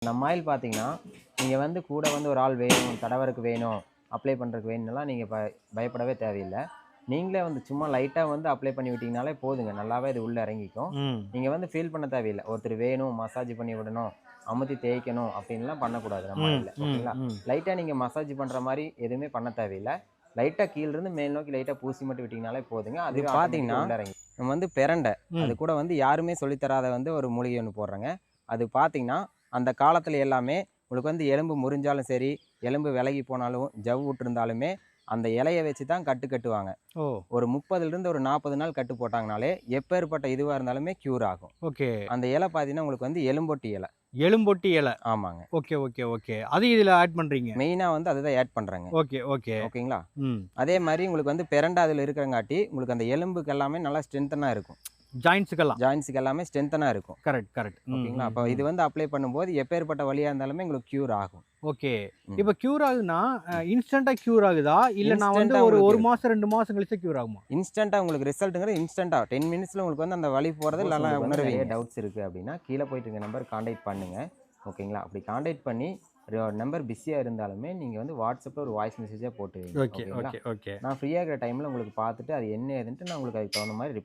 நம்ம ஆயில் பார்த்தீங்கன்னா, நீங்க வந்து கூட வந்து ஒரு ஆள் வேணும், தடவருக்கு வேணும், அப்ளை பண்றதுக்கு வேணும்னுலாம் நீங்க பயப்படவே தேவையில்ல. நீங்களே வந்து சும்மா லைட்டா வந்து அப்ளை பண்ணி விட்டீங்கனாலே போதுங்க. நல்லாவே இது உள்ள இறங்கிக்கும். ம். நீங்க வந்து ஃபீல் பண்ண தேவையில்ல. ஒருத்தர் வேணும், மசாஜ் பண்ணி விடணும், அமுத்தி தேய்க்கணும் அப்டின்லாம் பண்ணக்கூடாது நம்ம ம். ஆயில்ல. ம். ஓகேங்களா? ம். லைட்டா நீங்க மசாஜ் பண்ற மாரி எதுவுமே பண்ண தேவையில்ல. லைட்டா கீழருந்து மேல் நோக்கி லைட்டா பூசி மட்டும் விட்டீங்கனாலே போதுங்க. அதுவே பார்த்தீங்கன்னா, உள்ள இறங்கி நம்ம வந்து பிரண்ட, அது ம். கூட வந்து யாருமே சொல்லி தராத வந்து ஒரு மூலிகை ஒண்ணு போடுறேங்க. அது பார்த்தீங்கன்னா, அந்த காலத்துல எல்லாமே உங்களுக்கு வந்து எலும்பு முறிஞ்சாலும் சரி, எலும்பு விலகி போனாலும், ஜவ்வு விட்டுருந்தாலுமே, அந்த இலைய வச்சு தான் கட்டு கட்டுவாங்க. ஓ! ஒரு 30லிருந்து ஒரு 40 நாள் கட்டு போட்டாங்கனாலே, எப்பேர்ப்பட்ட இதுவா இருந்தாலுமே க்யூர் ஆகும். ஓகே. அந்த இலை பார்த்தீங்கன்னா, உங்களுக்கு வந்து எலும்பொட்டி இலை. எலும்பொட்டி இல. ஆமாங்க. Okay, okay, okay. அதையும் இதுல ஆட் பண்றீங்க. மெயினா வந்து அதுதான் ஆட் பண்றேங்க. Okay, okay. ஓகேங்களா? ம். அதே மாரி உங்களுக்கு வந்து பிரண்ட அதில இருக்கிறங்காட்டி, உங்களுக்கு அந்த எலும்புக்கு எல்லாமே நல்லா ஸ்ட்ரென்த்தனா இருக்கும். ஜாயிண்ட்ஸ்க்கெல்லாம். ஜாயிண்ட்ஸ்க்கு எல்லாமே ஸ்ட்ரென்த்தனா இருக்கும். Correct, correct. ம், ஓகேங்களா? ம், அப்ப ம். இது வந்து அப்ளை பண்ணும்போது எப்பேர்ப்பட்ட வலியா இருந்தாலுமே உங்களுக்கு க்யூர் ஆகும். ஓகே. ம். இப்ப க்யூர் ஆகுதுன்னா, இன்ஸ்டன்ட்டா க்யூர் ஆகுதா? இல்ல நான் வந்து இன்ஸ்டன்ட்டா ஒரு உங்களுக்கு 1 இருக்கும். மாசம், 2 மாசம் கழிச்சு க்யூர் ஆகுமா? இன்ஸ்டன்ட்டா உங்களுக்கு ரிசல்ட்ங்கிறது இன்ஸ்டன்ட்டா 10 மினிட்ஸ்ல உங்களுக்கு வந்து அந்த வலி போறது சப்போஸ் இல்லன்னா உங்களுக்கு வந்து உணர்வீங்க. நெறைய நிறைய டவுட்ஸ் இருக்கு அப்டின்னா, கீழ போயிட்டு இருக்க நம்பர் கான்டாக்ட் பண்ணுங்க. ஓகேங்களா? அப்படி கான்டாக்ட் பண்ணி நம்பர் பிஸியா இருந்தாலுமே நீங்க வந்து WhatsAppல ஒரு வாய்ஸ் மெசேஜா போட்டு வைங்க. ஓகே, ஓகேங்களா? Okay, okay. நான் ஃப்ரீயா இருக்கிற டைம்ல உங்களுக்கு பார்த்துட்டு அது என்ன ஏதுன்ட்டு நான் உங்களுக்கு அதுக்கு தகுந்த மாரி